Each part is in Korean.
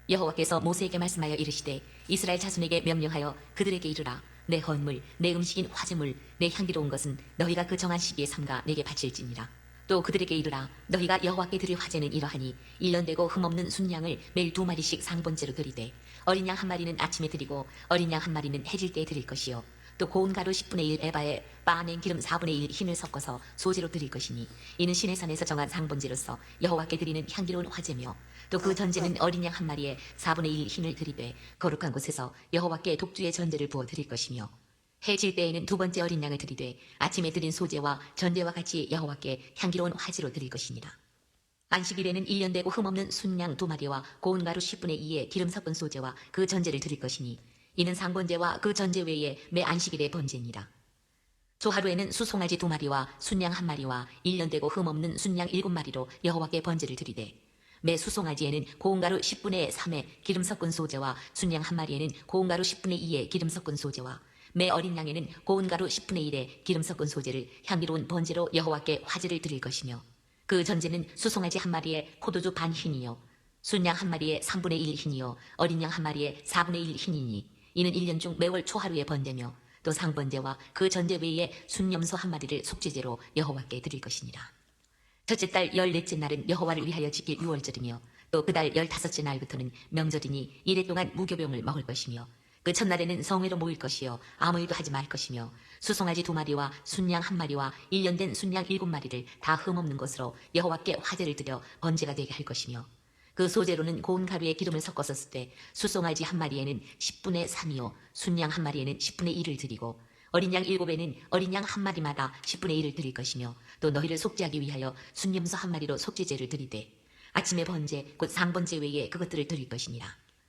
여호와께서 모세에게 말씀하여 이르시되 이스라엘 자손에게 명령하여 그들에게 이르라. 내 헌물, 내 음식인 화제물, 내 향기로운 것은 너희가 그 정한 시기에 삼가 내게 바칠지니라. 또 그들에게 이르라. 너희가 여호와께 드릴 화제는 이러하니 1년 되고 흠없는 순양을 매일 2마리씩 상번제로 드리되 어린 양 1마리는 아침에 드리고 어린 양 1마리는 해질 때에 드릴 것이요 또 고운 가루 10분의 1 에바에 빻아낸 기름 4분의 1 흰을 섞어서 소제로 드릴 것이니 이는 신의 산에서 정한 상번제로서 여호와께 드리는 향기로운 화제며 또 그 전제는 어린 양 1마리에 4분의 1 흰을 드리되 거룩한 곳에서 여호와께 독주의 전제를 부어 드릴 것이며 해질 때에는 2번째 어린 양을 드리되 아침에 드린 소제와 전제와 같이 여호와께 향기로운 화제로 드릴 것이니라. 안식일에는 1년 되고 흠없는 순양 2마리와 고운 가루 10분의 2의 기름 섞은 소제와 그 전제를 드릴 것이니 이는 상번제와 그 전제 외에 매 안식일의 번제니라. 조하루에는 수송아지 2마리와 순양 1마리와 1년 되고 흠없는 순양 7마리로 여호와께 번제를 드리되 매 수송아지에는 고운 가루 10분의 3의 기름 섞은 소제와 순양 1마리에는 고운 가루 10분의 2의 기름 섞은 소제와 매 어린 양에는 고운 가루 10분의 1의 기름 섞은 소제를 향기로운 번제로 여호와께 화제를 드릴 것이며 그 전제는 수송아지 1마리에 포도주 반 흰이요 순양 1마리에 3분의 1 흰이요 어린 양 1마리에 4분의 1 흰이니 이는 1년 중 매월 초하루의 번제며 또 상번제와 그 전제 외에 순염소 1마리를 속죄제로 여호와께 드릴 것이니라. 첫째 달 14째 날은 여호와를 위하여 지킬 유월절이며 또 그 달 15째 날부터는 명절이니 이래 동안 무교병을 먹을 것이며 그 첫날에는 성회로 모일 것이요 아무 일도 하지 말 것이며 수송아지 2마리와 순양 1마리와 1년 된 순양 7마리를 다 흠없는 것으로 여호와께 화제를 드려 번제가 되게 할 것이며 그 소재로는 고운 가루에 기름을 섞어서 쓸 때 수송아지 1마리에는 10분의 3이요 순양 1마리에는 10분의 1을 드리고 어린 양 7에는 어린 양 1마리마다 10분의 1을 드릴 것이며 또 너희를 속죄하기 위하여 순염소 1마리로 속죄제를 드리되 아침의 번제 곧 상번제 외에 그것들을 드릴 것이니라.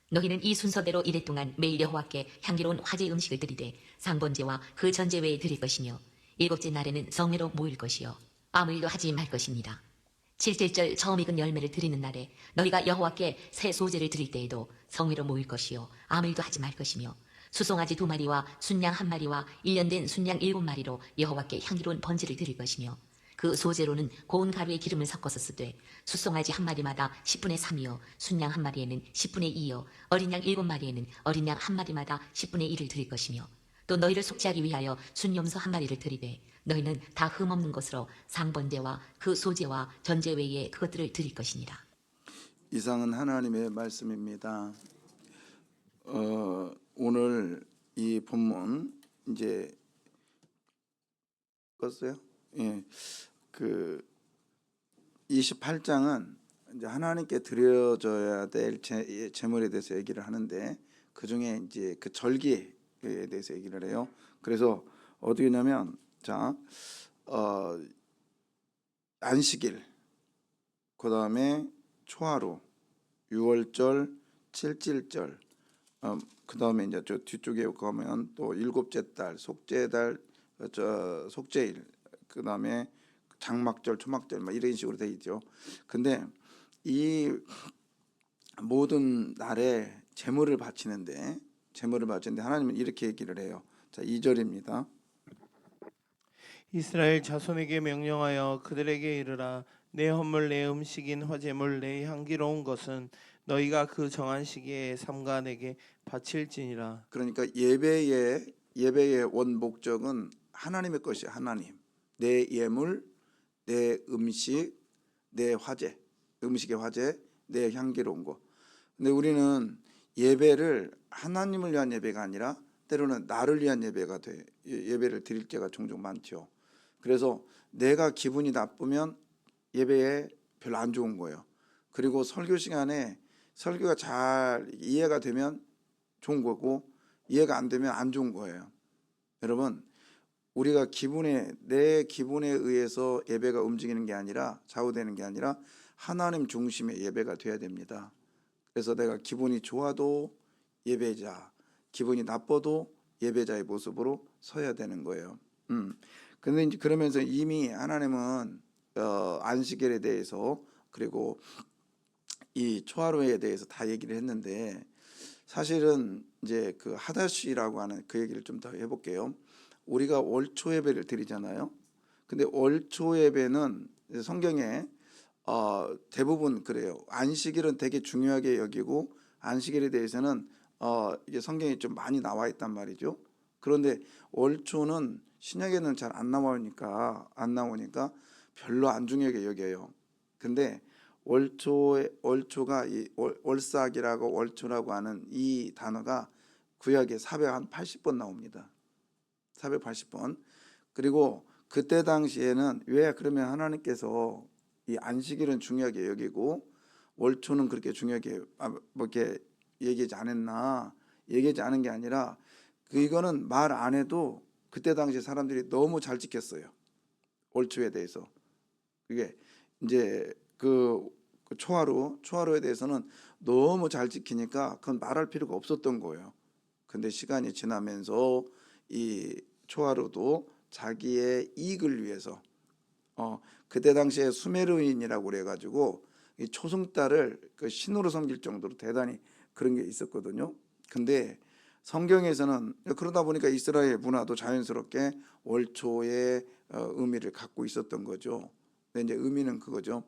너희는 이 순서대로 이래 동안 매일 여호와께 향기로운 화제 음식을 드리되 상번제와 그 전제 외에 드릴 것이며 7째 날에는 성회로 모일 것이요 아무 일도 하지 말 것이니라. 7째절 처음 익은 열매를 드리는 날에 너희가 여호와께 새 소제를 드릴 때에도 성회로 모일 것이요 아무 일도 하지 말 것이며 수송아지 2마리와 순양 1마리와 1년 된 순양 7마리로 여호와께 향기로운 번제를 드릴 것이며 그 소제로는 고운 가루에 기름을 섞어서 쓰되 수송아지 1마리마다 10분의 3이요 순양 1마리에는 10분의 2요 어린 양 7마리에는 어린 양 1마리마다 10분의 1을 드릴 것이며 또 너희를 속죄하기 위하여 순염소 1마리를 드리되 너희는 다 흠없는 것으로 상번제와 그 소제와 전제 외에 그것들을 드릴 것이니라. 이상은 하나님의 말씀입니다. 오늘 이 본문 이제 껐어요? 예, 그 28장은 이제 하나님께 드려져야 될 제물에 대해서 얘기를 하는데 그 중에 이제 그 절기에 대해서 얘기를 해요. 그래서 어디냐면 안식일, 그 다음에 초하루, 유월절, 칠칠절, 그 다음에 이제 저 뒤쪽에 가면 또 7째 달, 속죄달, 속죄일, 그 다음에 장막절, 초막절, 막 이런 식으로 돼 있죠. 근데 이 모든 날에 제물을 바치는데 하나님은 이렇게 얘기를 해요. 자, 2절입니다. 이스라엘 자손에게 명령하여 그들에게 이르라. 내 헌물 내 음식인 화제물 내 향기로운 것은 너희가 그 정한 시기에 삼가 내게 바칠지니라. 그러니까 예배의 원 목적은 하나님의 것이 하나님. 내 예물, 내 음식, 내 화제, 음식의 화제, 내 향기로운 거. 근데 우리는 예배를 하나님을 위한 예배가 아니라 때로는 나를 위한 예배가 돼. 예배를 드릴 때가 종종 많죠. 그래서 내가 기분이 나쁘면 예배에 별로 안 좋은 거예요. 그리고 설교 시간에 설교가 잘 이해가 되면 좋은 거고 이해가 안 되면 안 좋은 거예요. 여러분, 우리가 내 기분에 의해서 예배가 움직이는 게 아니라 좌우되는 게 아니라 하나님 중심의 예배가 돼야 됩니다. 그래서 내가 기분이 좋아도 예배자, 기분이 나빠도 예배자의 모습으로 서야 되는 거예요. 근데 이제 그러면서 이미 하나님은 안식일에 대해서 그리고 이 초하루에 대해서 다 얘기를 했는데 사실은 이제 그 하다시라고 하는 그 얘기를 좀 더 해볼게요. 우리가 월초 예배를 드리잖아요. 근데 월초 예배는 성경에 대부분 그래요. 안식일은 되게 중요하게 여기고 안식일에 대해서는 이게 성경에 좀 많이 나와 있단 말이죠. 그런데 월초는 신약에는 잘 안 나오니까 별로 안 중요하게 여겨요. 근데 월초가 이 월삭이라고 월초라고 하는 이 단어가 구약에 480번 나옵니다. 480번. 그리고 그때 당시에는 왜 그러면 하나님께서 이 안식일은 중요하게 여기고 월초는 그렇게 중요하게 뭐 이렇게 얘기하지 않았나? 얘기하지 않은 게 아니라 이거는 말 안 해도 그때 당시 사람들이 너무 잘 지켰어요. 월초에 대해서. 그게 이제 그 초하루에 대해서는 너무 잘 지키니까 그건 말할 필요가 없었던 거예요. 근데 시간이 지나면서 이 초하루도 자기의 이익을 위해서 그때 당시에 수메르인이라고 그래가지고 이 초승달을 그 신으로 섬길 정도로 대단히 그런 게 있었거든요. 근데 성경에서는 그러다 보니까 이스라엘 문화도 자연스럽게 월초의 의미를 갖고 있었던 거죠. 근데 이제 의미는 그거죠.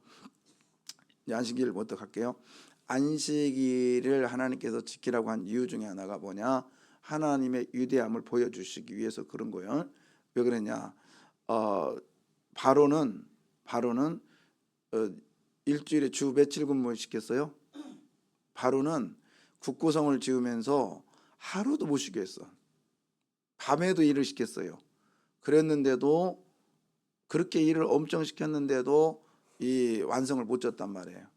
이제 안식일을 먼저 갈게요. 안식일을 하나님께서 지키라고 한 이유 중에 하나가 뭐냐? 하나님의 위대함을 보여주시기 위해서 그런 거예요. 왜 그랬냐? 바로는 일주일에 주 며칠 근무 시켰어요? 바로는 국고성을 지으면서 하루도 못 쉬게 했어. 밤에도 일을 시켰어요. 그랬는데도 그렇게 일을 엄청 시켰는데도 이 완성을 못 졌단 말이에요.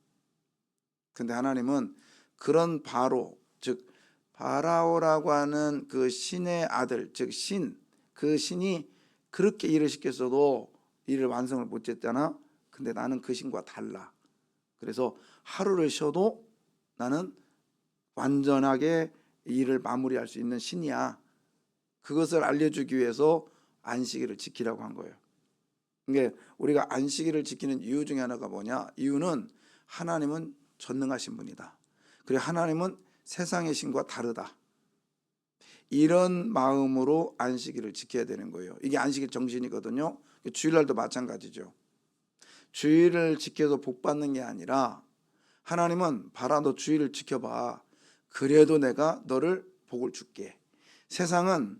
근데 하나님은 그런 바로, 즉 바라오라고 하는 그 신의 아들, 즉 그 신이 그렇게 일을 시켰어도 일을 완성을 못 졌잖아. 근데 나는 그 신과 달라. 그래서 하루를 쉬어도 나는 완전하게 일을 마무리할 수 있는 신이야. 그것을 알려주기 위해서 안식일을 지키라고 한 거예요. 그러니까 우리가 안식일을 지키는 이유 중에 하나가 뭐냐? 이유는 하나님은 전능하신 분이다. 그리고 하나님은 세상의 신과 다르다. 이런 마음으로 안식일을 지켜야 되는 거예요. 이게 안식일 정신이거든요. 주일날도 마찬가지죠. 주일을 지켜서 복 받는 게 아니라 하나님은 봐라, 너 주일을 지켜봐. 그래도 내가 너를 복을 줄게. 세상은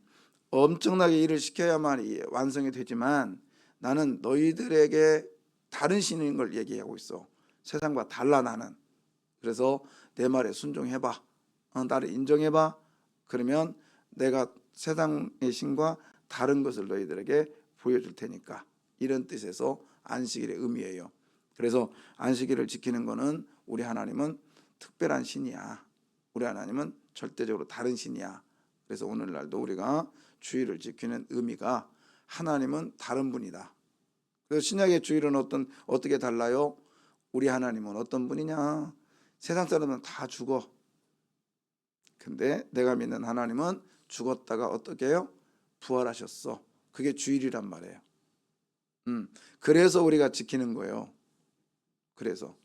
엄청나게 일을 시켜야만 완성이 되지만 나는 너희들에게 다른 신인 걸 얘기하고 있어. 세상과 달라 나는. 그래서 내 말에 순종해봐. 나를 인정해봐. 그러면 내가 세상의 신과 다른 것을 너희들에게 보여줄 테니까. 이런 뜻에서 안식일의 의미예요. 그래서 안식일을 지키는 거는 우리 하나님은 특별한 신이야. 우리 하나님은 절대적으로 다른 신이야. 그래서 오늘날도 우리가 주일을 지키는 의미가 하나님은 다른 분이다. 그래서 신약의 주일은 어떻게 달라요? 우리 하나님은 어떤 분이냐? 세상 사람은 다 죽어. 근데 내가 믿는 하나님은 죽었다가 어떻게 해요? 부활하셨어. 그게 주일이란 말이에요. 그래서 우리가 지키는 거예요. 그래서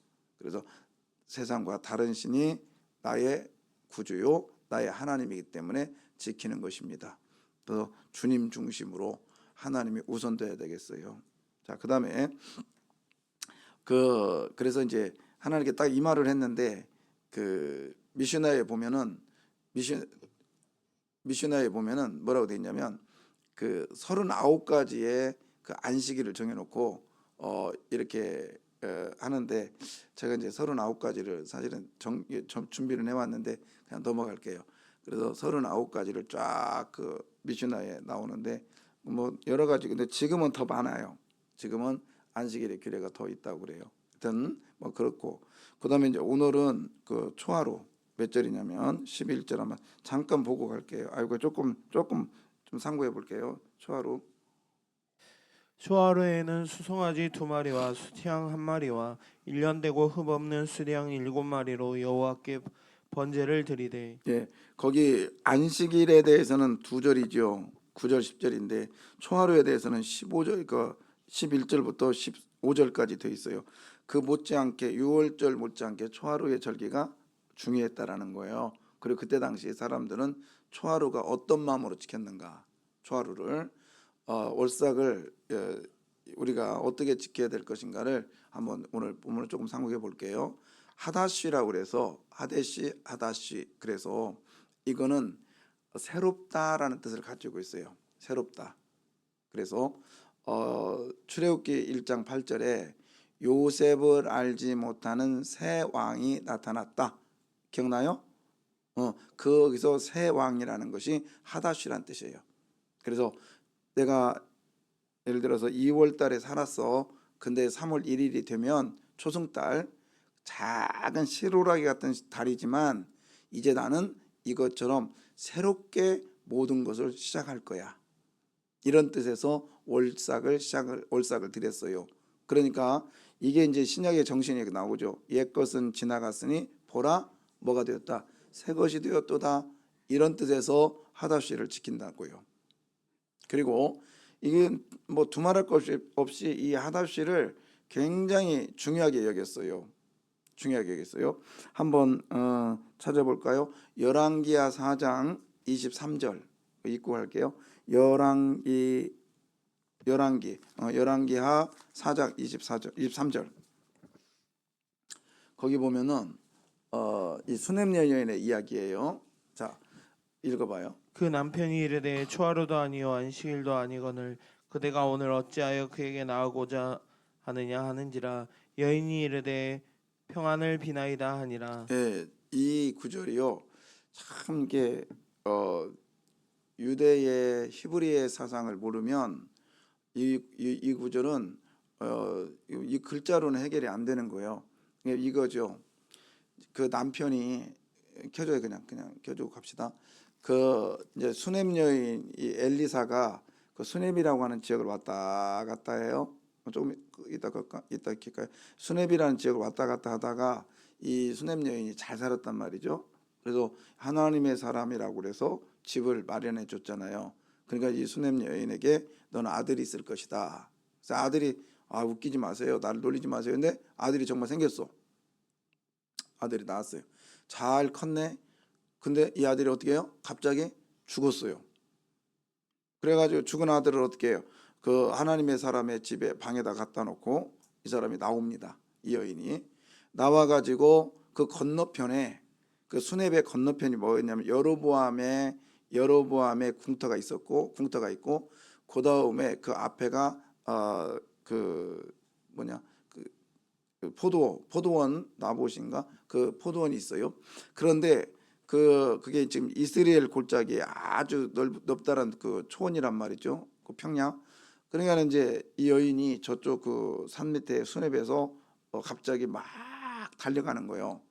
세상과 다른 신이 나의 구주요, 나의 하나님이기 때문에 지키는 것입니다. 또 주님 중심으로 하나님이 우선돼야 되겠어요. 자, 그다음에 그래서 이제 하나님께 딱 이 말을 했는데 그 미슈나에 보면은 뭐라고 돼 있냐면 그 39가지의 그 안식일을 정해놓고 이렇게 하는데 제가 이제 39가지를 사실은 준비를 해왔는데 그냥 넘어갈게요. 그래서 39가지를 쫙 그 미슈나에 나오는데 뭐 여러 가지, 근데 지금은 더 많아요. 지금은 안식일의 규례가 더 있다고 그래요. 하여튼 뭐 그렇고, 그다음에 이제 오늘은 그 초하루 몇 절이냐면 11절 한번 잠깐 보고 갈게요. 아이고 조금 좀 상고해 볼게요. 초하루. 초하루에는 수송아지 2마리와 수티양 1마리와 1년 되고 흠 없는 수양 7마리로 여호와께 번제를 드리되. 예, 거기 안식일에 대해서는 2절이죠. 9절 10절인데 초하루에 대해서는 15절, 그 11절부터 15절까지 돼 있어요. 그 못지않게 6월절 못지않게 초하루의 절기가 중요했다라는 거예요. 그리고 그때 당시 사람들은 초하루가 어떤 마음으로 지켰는가, 초하루를 월삭을 우리가 어떻게 지켜야 될 것인가를 한번 오늘 본문을 조금 상고해 볼게요. 하다시라고 그래서 하데시 하다시. 그래서 이거는 새롭다라는 뜻을 가지고 있어요. 새롭다. 그래서 출애굽기 1장 8절에 요셉을 알지 못하는 새 왕이 나타났다. 기억나요? 거기서 새 왕이라는 것이 하다시란 뜻이에요. 그래서 내가 예를 들어서 2월 달에 살았어. 근데 3월 1일이 되면 초승달, 작은 실오라기 같은 달이지만 이제 나는 이것처럼 새롭게 모든 것을 시작할 거야. 이런 뜻에서 월삭을 드렸어요. 그러니까 이게 이제 신약의 정신이 나오죠. 옛 것은 지나갔으니 보라 뭐가 되었다. 새 것이 되었도다. 이런 뜻에서 하다시를 지킨다고요. 그리고 이게 뭐 두말할 것 없이 이 하다시를 굉장히 중요하게 여겼어요. 한번 찾아볼까요? 열왕기하 4장 23절 읽고 갈게요. 열왕기하 4장 23절. 거기 보면은 이 수냄 여인의 이야기예요. 자, 읽어봐요. 그 남편이 이르되 초하루도 아니요 안식일도 아니거늘 그대가 오늘 어찌하여 그에게 나아고자 하느냐 하는지라. 여인이 이르되 평안을 비나이다 하니라. 예, 이 구절이요. 참 이게 유대의 히브리의 사상을 모르면 이 구절은 이 글자로는 해결이 안 되는 거예요. 이거죠. 그 남편이 켜줘요. 그냥 켜주고 갑시다. 그 이제 수냄 여인 이 엘리사가 그 수냄이라고 하는 지역을 왔다 갔다 해요. 조금 이따 킬까요? 수냄이라는 지역을 왔다 갔다 하다가 이 수냄 여인이 잘 살았단 말이죠. 그래서 하나님의 사람이라고 그래서 집을 마련해 줬잖아요. 그러니까 이 수냄 여인에게 너는 아들이 있을 것이다. 그래서 아들이 웃기지 마세요. 나를 놀리지 마세요. 근데 아들이 정말 생겼어. 아들이 나왔어요. 잘 컸네. 근데 이 아들이 어떻게 해요? 갑자기 죽었어요. 그래가지고 죽은 아들을 어떻게 해요? 그 하나님의 사람의 집에 방에다 갖다 놓고 이 사람이 나옵니다. 이 여인이 나와가지고 그 건너편에 그 수렙의 건너편이 뭐였냐면 여로보암의 궁터가 있었고 궁터가 있고 그 다음에 그 앞에가 그 포도원 나봇인가 그 포도원이 있어요. 그런데 그게 지금 이스라엘 골짜기에 아주 넓다란 그 초원이란 말이죠. 그 평야. 그러니까 이제 이 여인이 저쪽 그 산 밑에 수냅에서 갑자기 막 달려가는 거예요.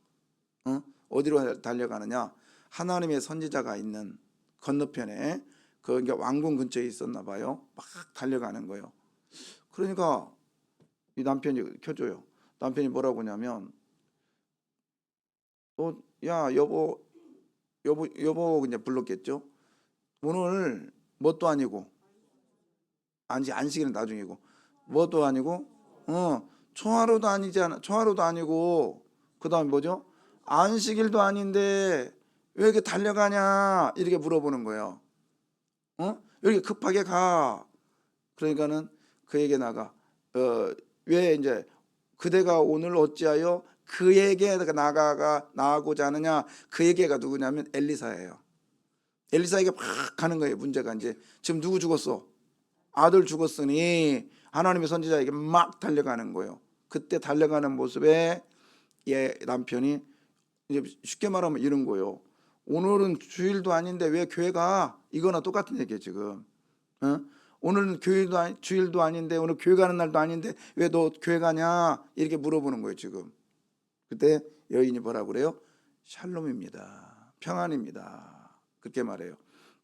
어디로 달려가느냐? 하나님의 선지자가 있는 건너편에 그러니까 왕궁 근처에 있었나 봐요. 막 달려가는 거예요. 그러니까 이 남편이 켜줘요. 남편이 뭐라고 하냐면 야 여보 그냥 불렀겠죠. 오늘 뭣도 아니고 안식일은 나중이고 뭣도 아니고 초하루도 아니고 그다음에 뭐죠? 안식일도 아닌데 왜 이렇게 달려가냐 이렇게 물어보는 거예요. 왜 이렇게 급하게 가? 그러니까는 그에게 왜 이제 그대가 오늘 어찌하여 그에게 나아고자 하느냐. 그에게가 누구냐면 엘리사예요. 엘리사에게 막 가는 거예요. 문제가 이제 지금 누구 죽었어? 아들 죽었으니 하나님의 선지자에게 막 달려가는 거예요. 그때 달려가는 모습에 남편이 이제 쉽게 말하면 이런 거예요. 오늘은 주일도 아닌데 왜 교회 가? 이거나 똑같은 얘기예요 지금. 오늘은 주일도 아닌데 오늘 교회 가는 날도 아닌데 왜 너 교회 가냐 이렇게 물어보는 거예요 지금. 그때 여인이 뭐라고 그래요? 샬롬입니다. 평안입니다. 그렇게 말해요.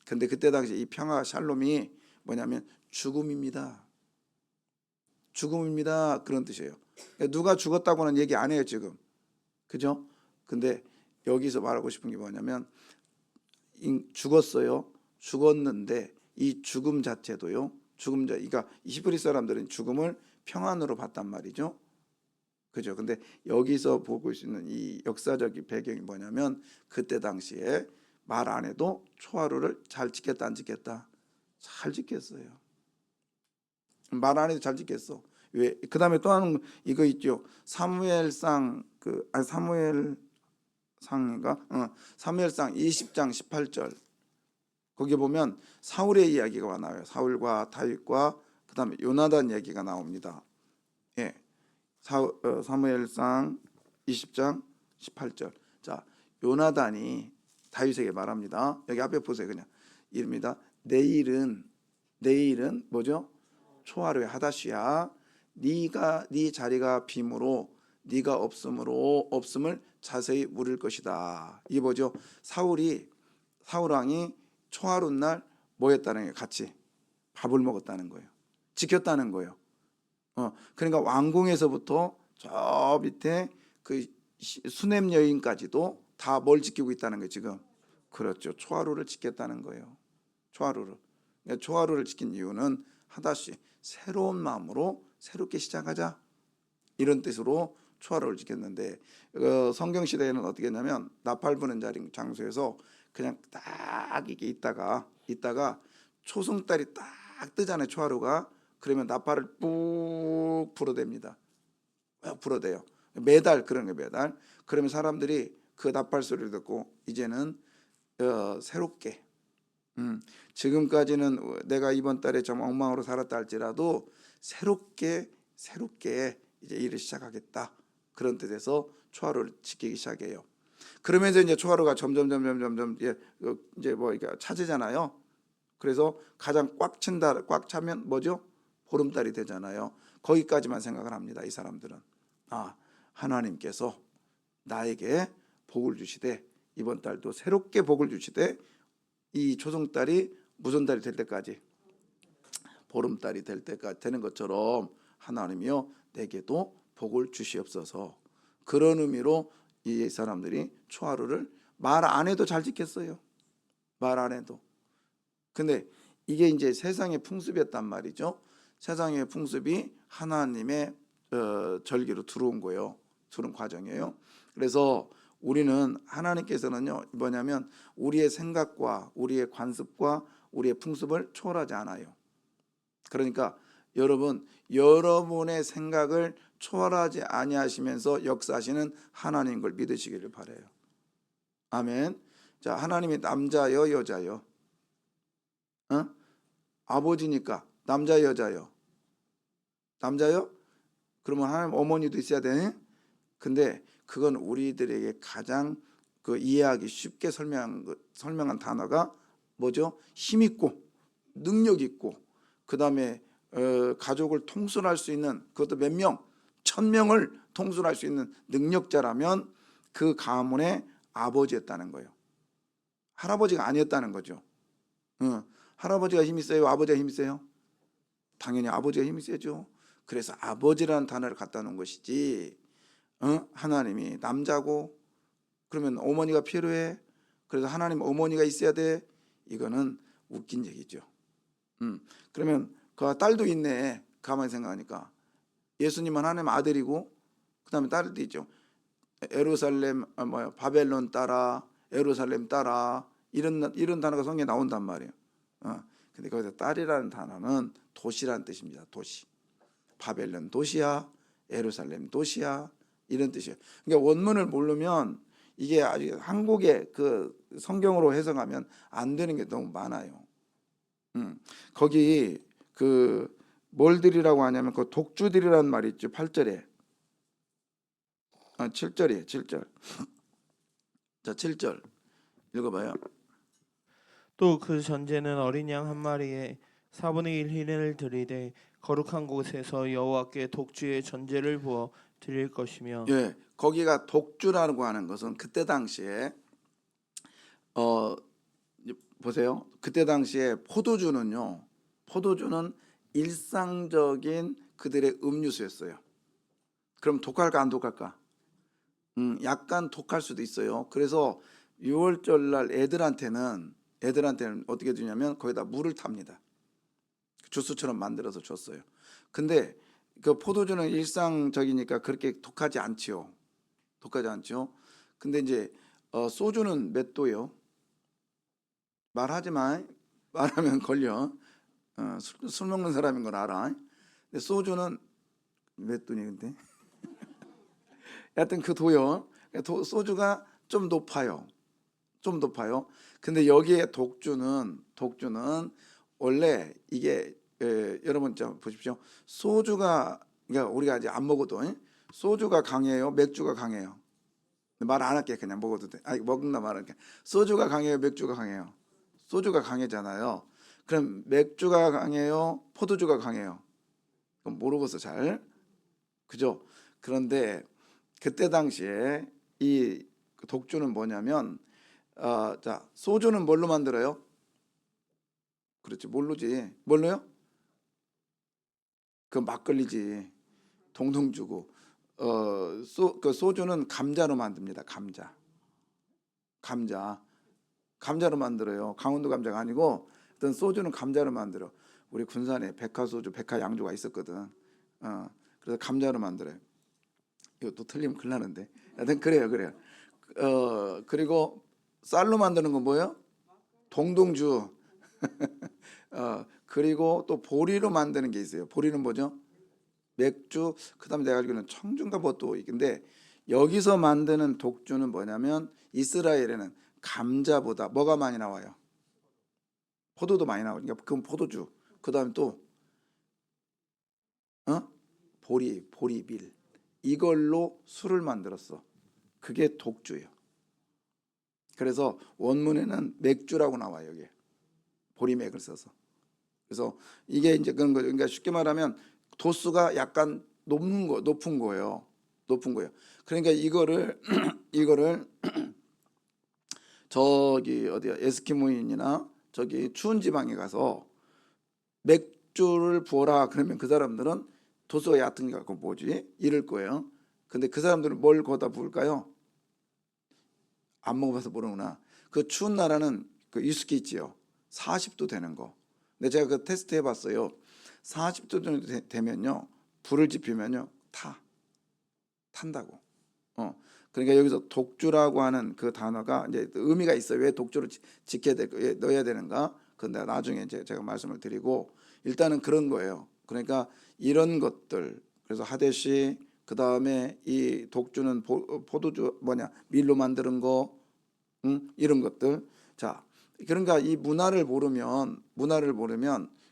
근데 그때 당시 이 평화 샬롬이 뭐냐면 죽음입니다. 그런 뜻이에요. 누가 죽었다고는 얘기 안 해요 지금. 그죠? 근데 여기서 말하고 싶은 게 뭐냐면 죽었는데 이 죽음 자체도요. 그러니까 히브리 사람들은 죽음을 평안으로 봤단 말이죠. 그죠? 근데 여기서 보고 있는 이 역사적인 배경이 뭐냐면 그때 당시에 말 안 해도 초하루를 잘 지켰다 안 지켰다? 잘 지켰어요. 말 안 해도 잘 지켰어. 왜? 그다음에 또 하는 이거 있죠. 사무엘상 상인가? 사무엘상 20장 18절. 거기 보면 사울의 이야기가 나와요. 사울과 다윗과 그다음에 요나단 얘기가 나옵니다. 예. 사무엘상 20장 18절. 자, 요나단이 다윗에게 말합니다. 여기 앞에 보세요. 그냥 이릅니다. 내일은 뭐죠? 초하루의 하다시야. 네가 네 자리가 빔으로 네가 없음을 자세히 물을 것이다. 이게 뭐죠? 사울 왕이 초하루 날 뭐 했다는 게 같이 밥을 먹었다는 거예요. 지켰다는 거예요. 그러니까 왕궁에서부터 저 밑에 그 수냄 여인까지도 다 뭘 지키고 있다는 거예요, 지금. 그렇죠. 초하루를 지켰다는 거예요. 초하루를. 그러니까 초하루를 지킨 이유는 하다시 새로운 마음으로 새롭게 시작하자. 이런 뜻으로 초하루를 지켰는데 성경 시대에는 어떻게 했냐면 나팔 부는 장소에서 그냥 딱 이게 있다가 초승달이 딱 뜨잖아요. 초하루가. 그러면 나팔을 꾹 불어댑니다. 불어대요. 매달 그런 게 매달. 그러면 사람들이 그 나팔 소리를 듣고 이제는 새롭게 지금까지는 내가 이번 달에 좀 엉망으로 살았다 할지라도 새롭게 이제 일을 시작하겠다. 그런 뜻에서 초하루를 지키기 시작해요. 그러면서 이제 초하루가 점점 이제 뭐 이게 차지잖아요. 그래서 가장 꽉 차면 뭐죠? 보름달이 되잖아요. 거기까지만 생각을 합니다. 이 사람들은. 하나님께서 나에게 복을 주시되 이번 달도 새롭게 복을 주시되 이 초승달이 무슨 달이 될 때까지 보름달이 될 때까지 되는 것처럼 하나님이여 내게도 복을 주시옵소서. 그런 의미로 이 사람들이 초하루를 말 안 해도 잘 지켰어요. 말 안 해도. 근데 이게 이제 세상의 풍습이었단 말이죠. 세상의 풍습이 하나님의 절기로 들어온 거예요. 들어온 과정이에요. 그래서 우리는 하나님께서는요 뭐냐면 우리의 생각과 우리의 관습과 우리의 풍습을 초월하지 않아요. 그러니까 여러분의 생각을 초월하지 아니하시면서 역사하시는 하나님 걸 믿으시기를 바라요. 아멘. 자, 하나님이 남자요 여자요? 아버지니까 남자 여자요? 남자요? 그러면 하나님 어머니도 있어야 돼. 근데 그건 우리들에게 가장 그 이해하기 쉽게 설명한 단어가 뭐죠? 힘 있고 능력 있고 그다음에 가족을 통솔할 수 있는 그것도 몇 명? 1000명을 통솔할 수 있는 능력자라면 그 가문의 아버지였다는 거예요. 할아버지가 아니었다는 거죠. 할아버지가 힘이 세요? 아버지가 힘이 세요? 당연히 아버지가 힘이 세죠. 그래서 아버지라는 단어를 갖다 놓은 것이지 하나님이 남자고 그러면 어머니가 필요해. 그래서 하나님 어머니가 있어야 돼. 이거는 웃긴 얘기죠. 그러면 그 딸도 있네. 가만히 생각하니까 예수님은 하나님 아들이고 그다음에 딸도 있죠. 예루살렘 바벨론 따라 예루살렘 따라 이런 단어가 성경에 나온단 말이에요. 근데 거기서 딸이라는 단어는 도시라는 뜻입니다. 도시. 바벨론 도시야, 예루살렘 도시야 이런 뜻이에요. 그러니까 원문을 모르면 이게 아주 한국의 그 성경으로 해석하면 안 되는 게 너무 많아요. 거기 그 뭘들이라고 하냐면 그 독주들이라는 말이 있죠. 8절에 7절이에요. 7절. 자, 7절 읽어봐요. 또 그 전제는 어린 양 한 마리에 4분의 1 희를 드리되 거룩한 곳에서 여호와께 독주의 전제를 부어 드릴 것이며. 예, 거기가 독주라고 하는 것은 그때 당시에 보세요. 그때 당시에 포도주는 일상적인 그들의 음료수였어요. 그럼 독할까 안 독할까? 약간 독할 수도 있어요. 그래서 6월절 날 애들한테는 어떻게 주냐면 거기다 물을 탑니다. 주스처럼 만들어서 줬어요. 근데 그 포도주는 일상적이니까 그렇게 독하지 않지요. 근데 이제 소주는 몇 도요? 말하지 마. 말하면 걸려. 술 먹는 사람인 걸 알아. 근데 소주는 몇 도니 근데? 하여튼 그 도요. 소주가 좀 높아요. 좀 높아요. 근데 여기에 독주는 원래 이게 여러분 좀 보십시오. 소주가 그러니까 우리가 아직 안 먹어도 소주가 강해요, 맥주가 강해요. 말 안 할게. 그냥 먹어도 돼. 아니 먹는다 말할게. 소주가 강해요, 맥주가 강해요. 소주가 강해잖아요. 그럼 맥주가 강해요, 포도주가 강해요. 그럼 모르겠어 잘. 그죠? 그런데 그때 당시에 이 독주는 뭐냐면 자, 소주는 뭘로 만들어요? 그렇지, 모르지. 뭘로요? 그 막걸리지. 동동주고. 그 소주는 감자로 만듭니다. 감자로 만들어요. 강원도 감자가 아니고 어떤 소주는 감자로 만들어. 우리 군산에 백화소주, 백화양주가 있었거든. 그래서 감자로 만들어요. 이것도 틀리면 큰일 나는데. 하여튼 그래요. 그리고 쌀로 만드는 건 뭐예요? 동동주. 그리고 또 보리로 만드는 게 있어요. 보리는 뭐죠? 맥주. 그다음에 내가 알기로는 청주인가 뭐또 있는데 여기서 만드는 독주는 뭐냐면 이스라엘에는 감자보다 뭐가 많이 나와요? 포도도 많이 나와요. 그러니까 그건 포도주. 그다음에 또 보리밀. 이걸로 술을 만들었어. 그게 독주예요. 그래서 원문에는 맥주라고 나와요. 여기 보리맥을 써서. 그래서 이게 이제 그런 거죠. 그러니까 쉽게 말하면 도수가 약간 높은 거예요. 그러니까 이거를 저기 어디야 에스키모인이나 저기 추운 지방에 가서 맥주를 부어라 그러면 그 사람들은 도수가 얕은 게 갖고 뭐지? 이럴 거예요. 근데 그 사람들은 뭘 거기다 부을까요? 안 먹어봐서 모르구나. 그 추운 나라는 그 위스키 있지요. 40도 되는 거. 근데 제가 그 테스트 해봤어요. 40도 정도 되면요, 불을 지피면요 탄다고. 그러니까 여기서 독주라고 하는 그 단어가 이제 의미가 있어요. 왜 독주를 지켜야 왜 넣어야 되는가? 근데 나중에 이제 제가 말씀을 드리고 일단은 그런 거예요. 그러니까 이런 것들. 그래서 하데시 그 다음에 이 독주는 포도주 밀로 만드는 거, 이런 것들. 자, 그러니까 이 문화를 모르면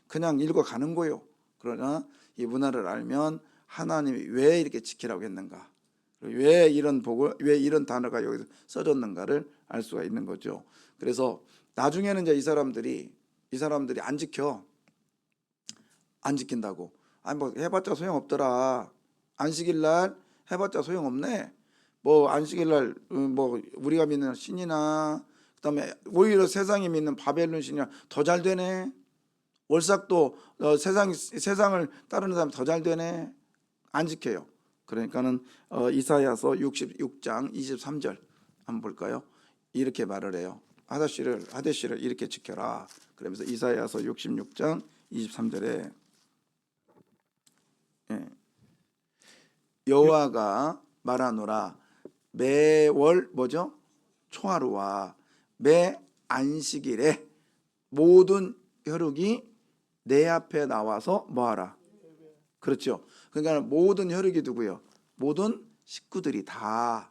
그냥 읽어가는 거예요. 그러나 이 문화를 알면 하나님이 왜 이렇게 지키라고 했는가, 왜 이런 단어가 여기서 써졌는가를 알 수가 있는 거죠. 그래서 나중에는 이제 이 사람들이 안 지킨다고. 아니 뭐 해봤자 소용없더라. 안식일 날 해봤자 소용없네. 뭐 안식일 날 뭐 우리가 믿는 신이나 그다음에 오히려 세상이 믿는 바벨론 신이나 더 잘 되네. 월삭도 세상을 따르는 사람 더 잘 되네. 안 지켜요. 그러니까는 이사야서 66장 23절 한번 볼까요? 이렇게 말을 해요. 하데시를 이렇게 지켜라. 그러면서 이사야서 66장 23절에 여호와가 말하노라 매월 뭐죠? 초하루와 매 안식일에 모든 혈육이 내 앞에 나와서 뭐하라? 그렇죠. 그러니까 모든 혈육이 누구요? 모든 식구들이 다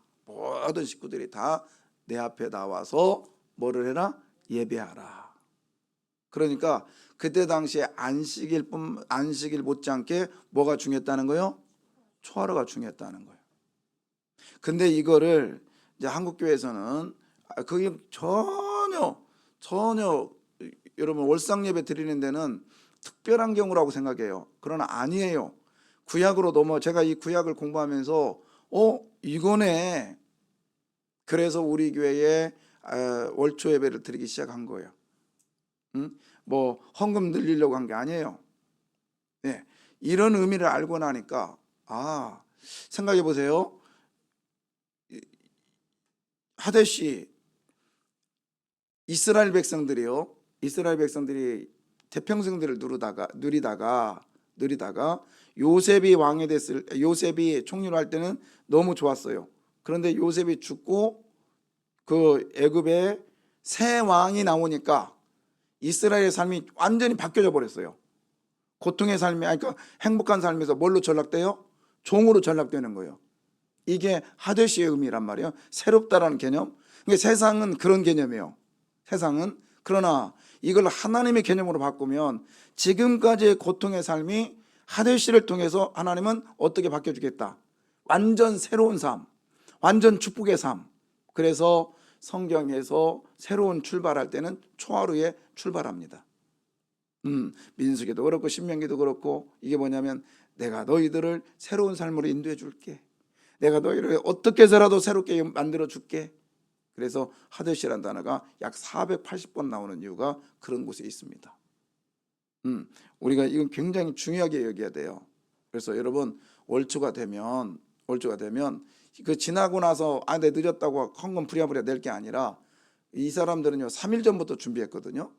내 앞에 나와서 뭐를 해라? 예배하라. 그러니까 그때 당시에 안식일 못지않게 뭐가 중요했다는 거요? 초하루가 중요했다는 거예요. 근데 이거를 이제 한국 교회에서는 그게 전혀 여러분 월상 예배 드리는 데는 특별한 경우라고 생각해요. 그러나 아니에요. 구약으로 제가 이 구약을 공부하면서 이거네. 그래서 우리 교회에 월초 예배를 드리기 시작한 거예요. 뭐 헌금 늘리려고 한 게 아니에요. 네. 이런 의미를 알고 나니까 생각해 보세요. 하데시 이스라엘 백성들이 태평성들을 누리다가 요셉이 총리를 할 때는 너무 좋았어요. 그런데 요셉이 죽고 그 애굽에 새 왕이 나오니까 이스라엘의 삶이 완전히 바뀌어져 버렸어요. 고통의 삶이 그러니까 행복한 삶에서 뭘로 전락돼요? 종으로 전락되는 거예요. 이게 하데시의 의미란 말이에요. 새롭다라는 개념. 그러니까 세상은 그런 개념이에요. 세상은. 그러나 이걸 하나님의 개념으로 바꾸면 지금까지의 고통의 삶이 하데시를 통해서 하나님은 어떻게 바뀌어주겠다. 완전 새로운 삶, 완전 축복의 삶. 그래서 성경에서 새로운 출발할 때는 초하루에 출발합니다. 민수기도 그렇고 신명기도 그렇고 이게 뭐냐면 내가 너희들을 새로운 삶으로 인도해 줄게. 내가 너희를 어떻게 해서라도 새롭게 만들어 줄게. 그래서 하데시라는 단어가 약 480번 나오는 이유가 그런 곳에 있습니다. 우리가 이건 굉장히 중요하게 여겨야 돼요. 그래서 여러분 월초가 되면 그 지나고 나서 내 늦었다고 헌금 부랴부랴 낼 게 아니라 이 사람들은요 3일 전부터 준비했거든요.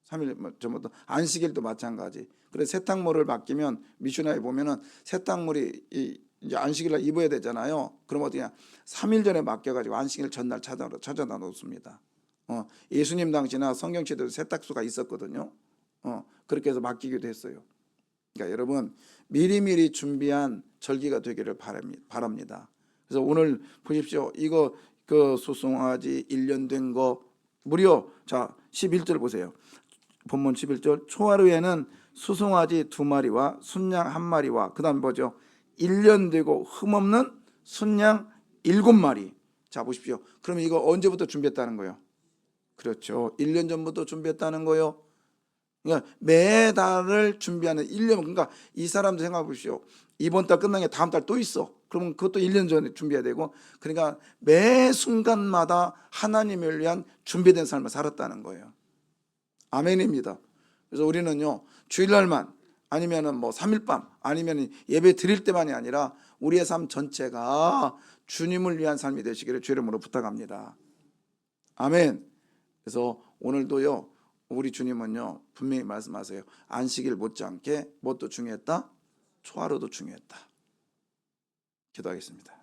3일 전부터. 안식일도 마찬가지. 그래서 세탁물을 맡기면 미슈나에 보면은 세탁물이 이제 안식일날 입어야 되잖아요. 그럼 어떻게 3일 전에 맡겨가지고 안식일 전날 찾아다 놓습니다. 예수님 당시나 성경 시대도 세탁소가 있었거든요. 그렇게 해서 맡기기도 했어요. 그러니까 여러분 미리미리 준비한 절기가 되기를 바랍니다. 그래서 오늘 보십시오. 이거 그 수송아지 1년 된 거 무려 자 11절 보세요. 본문 11절 초하루에는 수송아지 2마리와 순양 1마리와 그 다음 뭐죠? 1년 되고 흠없는 순양 7마리. 자 보십시오. 그러면 이거 언제부터 준비했다는 거예요? 그렇죠. 1년 전부터 준비했다는 거예요. 그러니까 매달을 준비하는 1년. 그러니까 이 사람들 생각해 보십시오. 이번 달 끝난 게 다음 달 또 있어. 그러면 그것도 1년 전에 준비해야 되고, 그러니까 매 순간마다 하나님을 위한 준비된 삶을 살았다는 거예요. 아멘입니다. 그래서 우리는요 주일날만 아니면은 뭐 3일밤 아니면 예배 드릴 때만이 아니라 우리의 삶 전체가 주님을 위한 삶이 되시기를 주의 이름으로 부탁합니다. 아멘. 그래서 오늘도요 우리 주님은요 분명히 말씀하세요. 안식일 못지않게 무엇도 중요했다? 초하루도 중요했다. 기도하겠습니다.